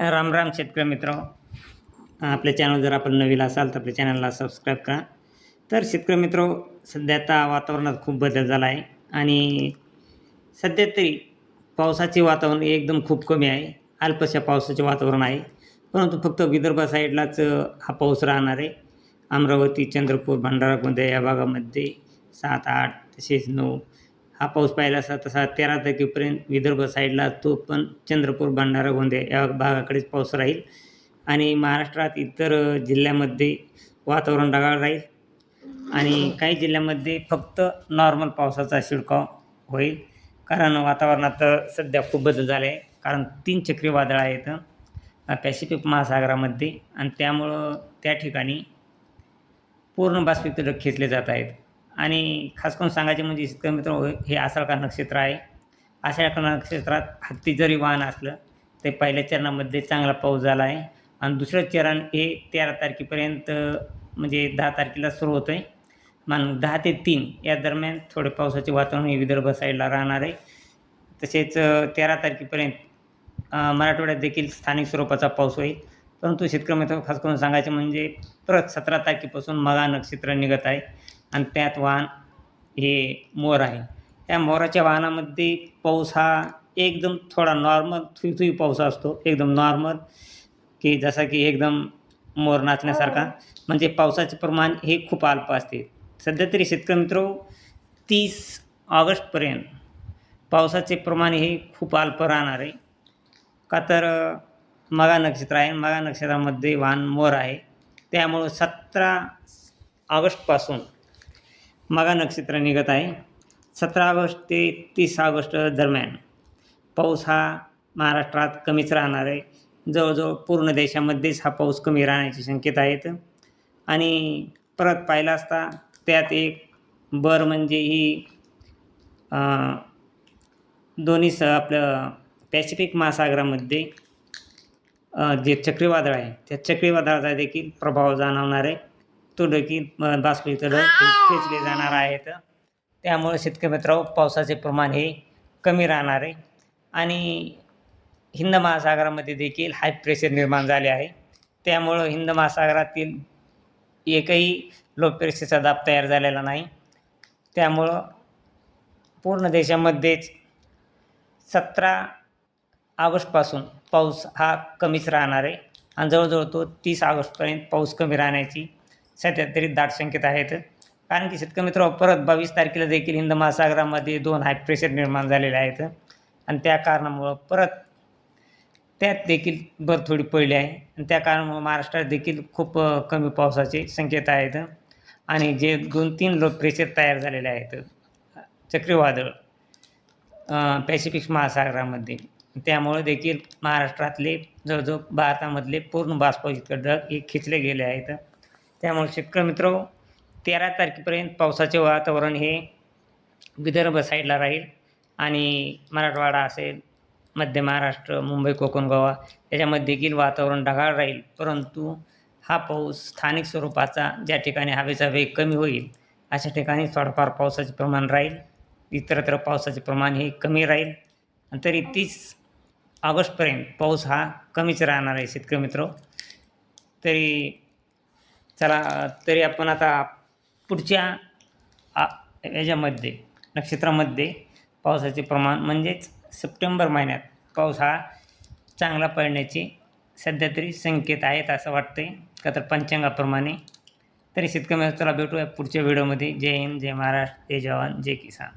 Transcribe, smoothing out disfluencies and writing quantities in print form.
राम राम शेतकरी मित्र. आपल्या चॅनल जर आपण नवीन असाल तर आपल्या चॅनलला सबस्क्राईब करा. तर शेतकरी मित्र, सध्या आता वातावरणात खूप बदल झाला आहे आणि सध्या तरी पावसाचे वातावरण एकदम खूप कमी आहे. अल्पशा पावसाचे वातावरण आहे, परंतु फक्त विदर्भ साईडलाच हा पाऊस राहणार आहे. अमरावती, चंद्रपूर, भंडारा, गोंदिया या भागामध्ये 7, 8 तसेच 9 हा पाऊस पाहिला असता. तसा 13 तारखेपर्यंत विदर्भ साईडला, तो पण चंद्रपूर, भंडारा, गोंदिया या भागाकडेच पाऊस राहील आणि महाराष्ट्रात इतर जिल्ह्यामध्ये वातावरण ढगाळ राहील आणि काही जिल्ह्यामध्ये फक्त नॉर्मल पावसाचा शिडकाव होईल. कारण वातावरणात सध्या खूप बदल झाले आहे. कारण 3 चक्रीवादळं आहेत पॅसिफिक महासागरामध्ये आणि त्यामुळं त्या ठिकाणी पूर्ण बाष्पीभवन खेचले जात आहेत. आणि खास करून सांगायचे म्हणजे शेतकरी मित्र, हे आषाढ नक्षत्र आहे. आषाढ नक्षत्रात हत्ती जरी वाहन असलं ते पहिल्या चरणामध्ये चांगला पाऊस झाला आहे आणि दुसरं चरण हे 13 तारखेपर्यंत म्हणजे 10 तारखेला सुरू होतं आहे. मग 10 ते 3 या दरम्यान थोडे पावसाचे वातावरण हे विदर्भ साईडला राहणार आहे. तसेच 13 तारखेपर्यंत मराठवाड्यात देखील स्थानिक स्वरूपाचा पाऊस होईल. परंतु शेतकरी मित्र, खास करून सांगायचे म्हणजे परत 17 तारखेपासून मघा नक्षत्र निघत आहे आणि त्यात वाहन हे मोर आहे. त्या मोराच्या वाहनामध्ये पाऊस हा एकदम थोडा नॉर्मल थुई पाऊस असतो, एकदम नॉर्मल, की जसा की एकदम मोर नाचण्यासारखा. म्हणजे पावसाचे प्रमाण हे खूप अल्प असते. सध्या तरी शेतकरी मित्र, 30 ऑगस्टपर्यंत पावसाचे प्रमाण हे खूप अल्प राहणार आहे. का तर मघा नक्षत्र आहे, मघा नक्षत्रामध्ये वाहन मोर आहे. त्यामुळं 17 ऑगस्टपासून मघा नक्षत्र निघत आहे. 17 ऑगस्ट ते 30 ऑगस्ट दरम्यान पाऊस हा महाराष्ट्रात कमीच राहणार आहे. जवळजवळ पूर्ण देशामध्येच हा पाऊस कमी राहण्याची शक्यता आहेत. आणि परत पाहिला असता त्यात एक बरं म्हणजे ही दोन्ही आपलं पॅसिफिक महासागरामध्ये जे चक्रीवादळ आहे त्या चक्रीवादळाचा देखील प्रभाव जाणवणार आहे. तो देखील बाष्पीभवन खेचले जाणार आहेत. त्यामुळे शेतकरी मित्रांनो, पावसाचे प्रमाण हे कमी राहणार आहे. आणि हिंद महासागरामध्ये देखील हाय प्रेशर निर्माण झाले आहे. त्यामुळं हिंद महासागरातील एकही लो प्रेशरचा दाब तयार झालेला नाही. त्यामुळं पूर्ण देशामध्येच 17 ऑगस्टपासून पाऊस हा कमीच राहणार आहे आणि जवळजवळ तो 30 ऑगस्टपर्यंत पाऊस कमी राहण्याची सध्या तरी दाट शक्यता आहेत. कारण की शेतकरी मित्र, परत 22 तारखेला देखील हिंद महासागरामध्ये 2 हाय प्रेशर निर्माण झालेले आहेत आणि त्या कारणामुळं परत त्यात देखील बरं थोडी पडली आहे आणि त्या कारणामुळं महाराष्ट्रात देखील खूप कमी पावसाची शक्यता आहेत. आणि जे 2-3 लो प्रेशर तयार झालेले आहेत चक्रीवादळ पॅसिफिक महासागरामध्ये, त्यामुळे देखील महाराष्ट्रातले जवळजवळ भारतामधले पूर्ण बाष्पयुक्त ढग हे खेचले गेले आहेत. त्यामुळे शेतकरी मित्र, 13 तारखेपर्यंत पावसाचे वातावरण हे विदर्भ साईडला राहील आणि मराठवाडा असेल, मध्य महाराष्ट्र, मुंबई, कोकण, गोवा याच्यामध्ये देखील वातावरण ढगाळ राहील. परंतु हा पाऊस स्थानिक स्वरूपाचा, ज्या ठिकाणी हवेचा वेग कमी होईल अशा ठिकाणी थोडंफार पावसाचे प्रमाण राहील. इतरत्र पावसाचे प्रमाण हे कमी राहील आणि तरी 30 ऑगस्टपर्यंत पाऊस हा कमीच राहणार आहे शेतकरी मित्र. तरी चला, तरी आपण आता पुढच्या याच्यामध्ये नक्षत्रामध्ये पावसाचे प्रमाण म्हणजेच सप्टेंबर महिन्यात पाऊस हा चांगला पडण्याचे सध्या तरी संकेत आहेत असं वाटते, का तर पंचांगाप्रमाणे. तरी शेतकरी मित्रांनो, चला भेटूया पुढच्या व्हिडिओमध्ये. जय हिंद, जय महाराष्ट्र, जय जवान, जय किसान.